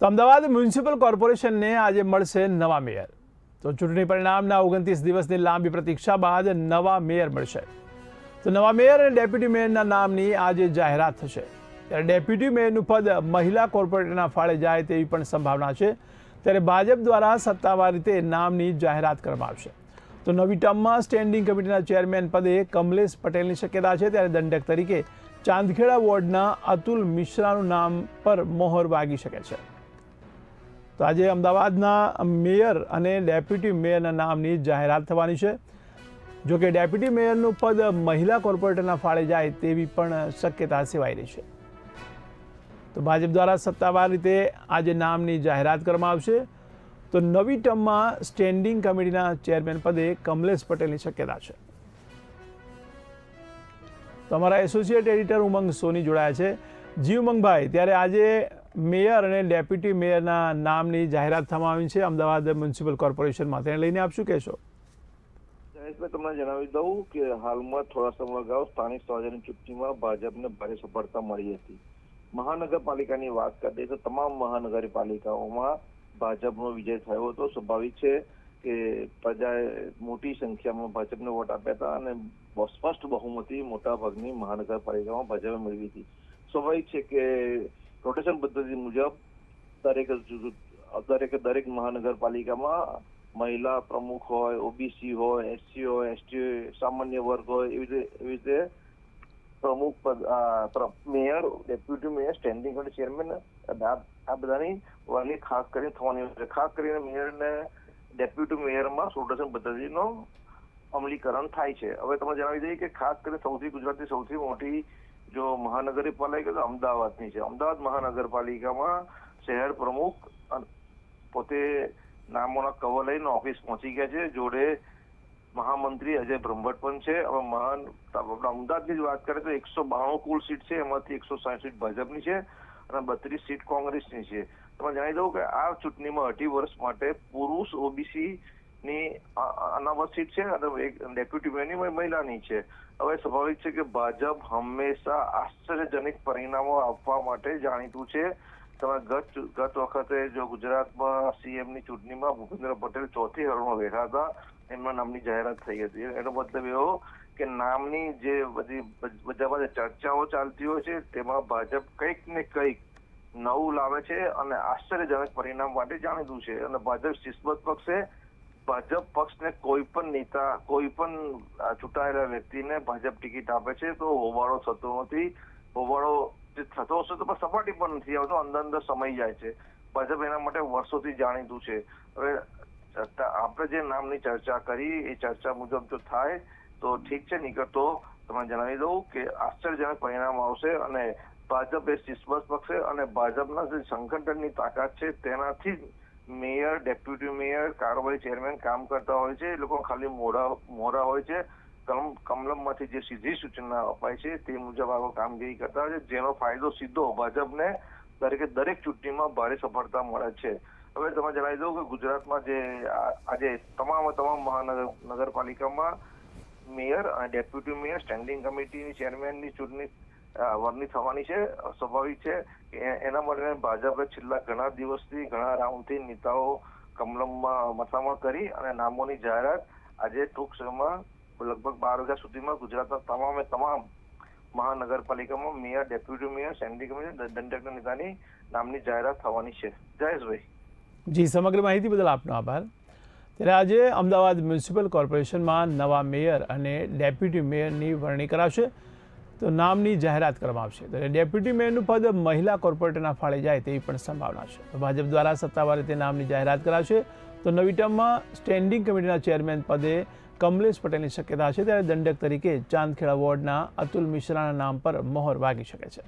તો અમદાવાદ મ્યુનિસિપલ કોર્પોરેશનને આજે મળશે નવા મેયર. તો ચૂંટણી પરિણામના 29 દિવસની લાંબી પ્રતીક્ષા બાદ નવા મેયર મળશે. તો નવા મેયર અને ડેપ્યુટી મેયરના નામની આજે જાહેરાત થશે. ત્યારે ડેપ્યુટી મેયરનું પદ મહિલા કોર્પોરેટરના ફાળે જાય તેવી પણ સંભાવના છે. ત્યારે ભાજપ દ્વારા સત્તાવાર રીતે નામની જાહેરાત કરવામાં આવશે. તો નવી ટર્મમાં સ્ટેન્ડિંગ કમિટીના ચેરમેન પદે કમલેશ પટેલની શક્યતા છે. ત્યારે દંડક તરીકે ચાંદખેડા વોર્ડના અતુલ મિશ્રાનું નામ પર મોહર વાગી શકે છે. તો આજે અમદાવાદના મેયર અને ડેપ્યુટી મેયરના નામની જાહેરાત થવાની છે. જો કે ડેપ્યુટી મેયરનું પદ મહિલા કોર્પોરેટરના ફાળે જાય તેવી પણ શક્યતા સેવાઈ રહી છે. તો ભાજપ દ્વારા સત્તાવાર રીતે આજે નામની જાહેરાત કરવામાં આવશે. તો નવી ટર્મમાં સ્ટેન્ડિંગ કમિટીના ચેરમેન પદે કમલેશ પટેલની શક્યતા છે. તો અમારા એસોસિએટ એડિટર ઉમંગ સોની જોડાયા છે. જી ઉમંગભાઈ, ત્યારે આજે મેયર અને ડેપ્યુટી મેયરના નામની જાહેરાત થવામાં આવી છે અમદાવાદ મ્યુનિસિપલ કોર્પોરેશનમાં. તેને લઈને આપ શું કહેશો? મેં તમને જણાવી દઉં કે હાલમાં થોડા સમય અગાઉ સ્થાનિક સ્વરાજ્યની ચૂંટણીમાં ભાજપને ભારે સફળતા મળી હતી. મહાનગરપાલિકાની વાત કરીએ તો તમામ મહાનગરપાલિકાઓમાં ભાજપનો વિજય થયો હતો. સ્વાભાવિક છે કે પ્રજાએ મોટી સંખ્યામાં ભાજપને વોટ આપ્યા હતા અને સ્પષ્ટ બહુમતી મોટાભાગની મહાનગરપાલિકામાં ભાજપે મેળવી હતી. સ્વાભાવિક છે કે રોટેશન પદ્ધતિ મુજબ દરેક મહાનગરપાલિકામાં મહિલા પ્રમુખ હોય, ઓબીસી હોય, એસસી હોય, એસટી હોય, સામાન્ય વર્ગ હોય, એવી રીતે પ્રમુખ પદ, mayor, deputy mayor, standing committee chairman, આ બધાની વરણી ખાસ કરીને થવાની હોય છે. ખાસ કરીને મેયર ને ડેપ્યુટી મેયરમાં રોટેશન પદ્ધતિનો અમલીકરણ થાય છે. હવે તમે જણાવી દઈએ કે ખાસ કરીને ગુજરાતની સૌથી મોટી જો મહાનગરપાલિકા તો અમદાવાદની છે. અમદાવાદ મહાનગરપાલિકામાં શહેર પ્રમુખ પોતે નામોના કવર લઈને ઓફિસ પહોંચી ગયા છે. જોડે મહામંત્રી અજય બ્રહ્મભટ્ટ પણ છે. હવે અમદાવાદની જ વાત કરીએ તો 192 કુલ સીટ છે, એમાંથી 160 સીટ ભાજપની છે અને 32 સીટ કોંગ્રેસની છે. તમે જણાવી દઉં કે આ ચૂંટણીમાં 2.5 વર્ષ માટે પુરુષ ઓબીસી ની અનામત સીટ છે અને ડેપ્યુટી મેયરની મહિલાની છે. હવે સ્વાભાવિક છે કે ભાજપ હંમેશા આશ્ચર્યજનક પરિણામો આપવા માટે જાણીતું છે. તમે ગત વખતે જો ગુજરાતમાં સીએમની ચૂંટણીમાં ભૂપેન્દ્ર પટેલ ચોથી હરોળમાં બેઠા હતા, એમના નામની જાહેરાત થઈ હતી. એનો મતલબ એવો કે નામની જે બધી ચર્ચાઓ ચાલતી હોય છે તેમાં ભાજપ કંઈક ને કંઈક નવું લાવે છે અને આશ્ચર્યજનક પરિણામ માટે જાણીતું છે. અને ભાજપ શિસ્તબદ્ધ પક્ષે ભાજપ પક્ષને કોઈ પણ નેતા, કોઈ પણ ચૂંટાયેલા વ્યક્તિને ભાજપ ટિકિટ આપે છે તો હોબાળો થતો નથી. હોબાળો થતો હશે તો પણ સપાટી પણ નથી આવતો, અંદર સમય જાય છે. ભાજપ એના માટે વર્ષોથી જાણીતું છે. હવે આપણે જે નામની ચર્ચા કરી એ ચર્ચા મુજબ જો થાય તો ઠીક છે, નીકળ તો તમે જણાવી દઉં કે આશ્ચર્યજનક પરિણામ આવશે અને ભાજપ એ શિસ્તબદ્ધ પક્ષે અને ભાજપના જે સંગઠનની તાકાત છે તેનાથી જ મેયર, ડેપ્યુટી મેયર, કારોબારી ચેરમેન કામ કરતા હોય છે. એ લોકો ખાલી મોરા હોય છે. કમલમમાંથી જે સીધી સૂચના અપાય છે તે મુજબ આ કામગીરી કરતા હોય છે, જેનો ફાયદો સીધો ભાજપને દરેક ચૂંટણીમાં ભારે સફળતા મળે છે. હવે તમે જણાવી દઉં કે ગુજરાતમાં જે આજે તમામ મહાનગરપાલિકામાં મેયર અને ડેપ્યુટી મેયર, સ્ટેન્ડિંગ કમિટીની ચેરમેનની ચૂંટણી વરણી થવાની છે. સ્વાભાવિક છે કે એના માટે ભાજપે છેલ્લા ઘણા દિવસથી, ઘણા રાઉન્ડથી નેતાઓ કમલમમાં મથામણ કરી અને નામોની જાહેરાત આજે ટૂંક સમયમાં લગભગ 12 વાગ્યા સુધીમાં ગુજરાતના તમામ મહાનગરપાલિકામાં mayor, deputy mayor, standing committee, દંડક નેતાની નામની જાહેરાત થવાની છે. જયેશભાઈ. જી, સમગ્ર માહિતી બદલ આપનો આભાર. ત્યારે આજે અમદાવાદ મ્યુનિસિપલ કોર્પોરેશનમાં નવા મેયર અને ડેપ્યુટી મેયરની વરણી કરાશે. તો નામની જાહેરાત કરવામાં આવશે. ત્યારે ડેપ્યુટી મેયરનું પદ મહિલા કોર્પોરેટરના ફાળે જાય તેવી પણ સંભાવના છે. તો ભાજપ દ્વારા સત્તાવાર રીતે નામની જાહેરાત કરાશે. તો નવી ટર્મમાં સ્ટેન્ડિંગ કમિટીના ચેરમેન પદે કમલેશ પટેલની શક્યતા છે. ત્યારે દંડક તરીકે ચાંદખેડા વોર્ડના અતુલ મિશ્રાના નામ પર મોહર વાગી શકે છે.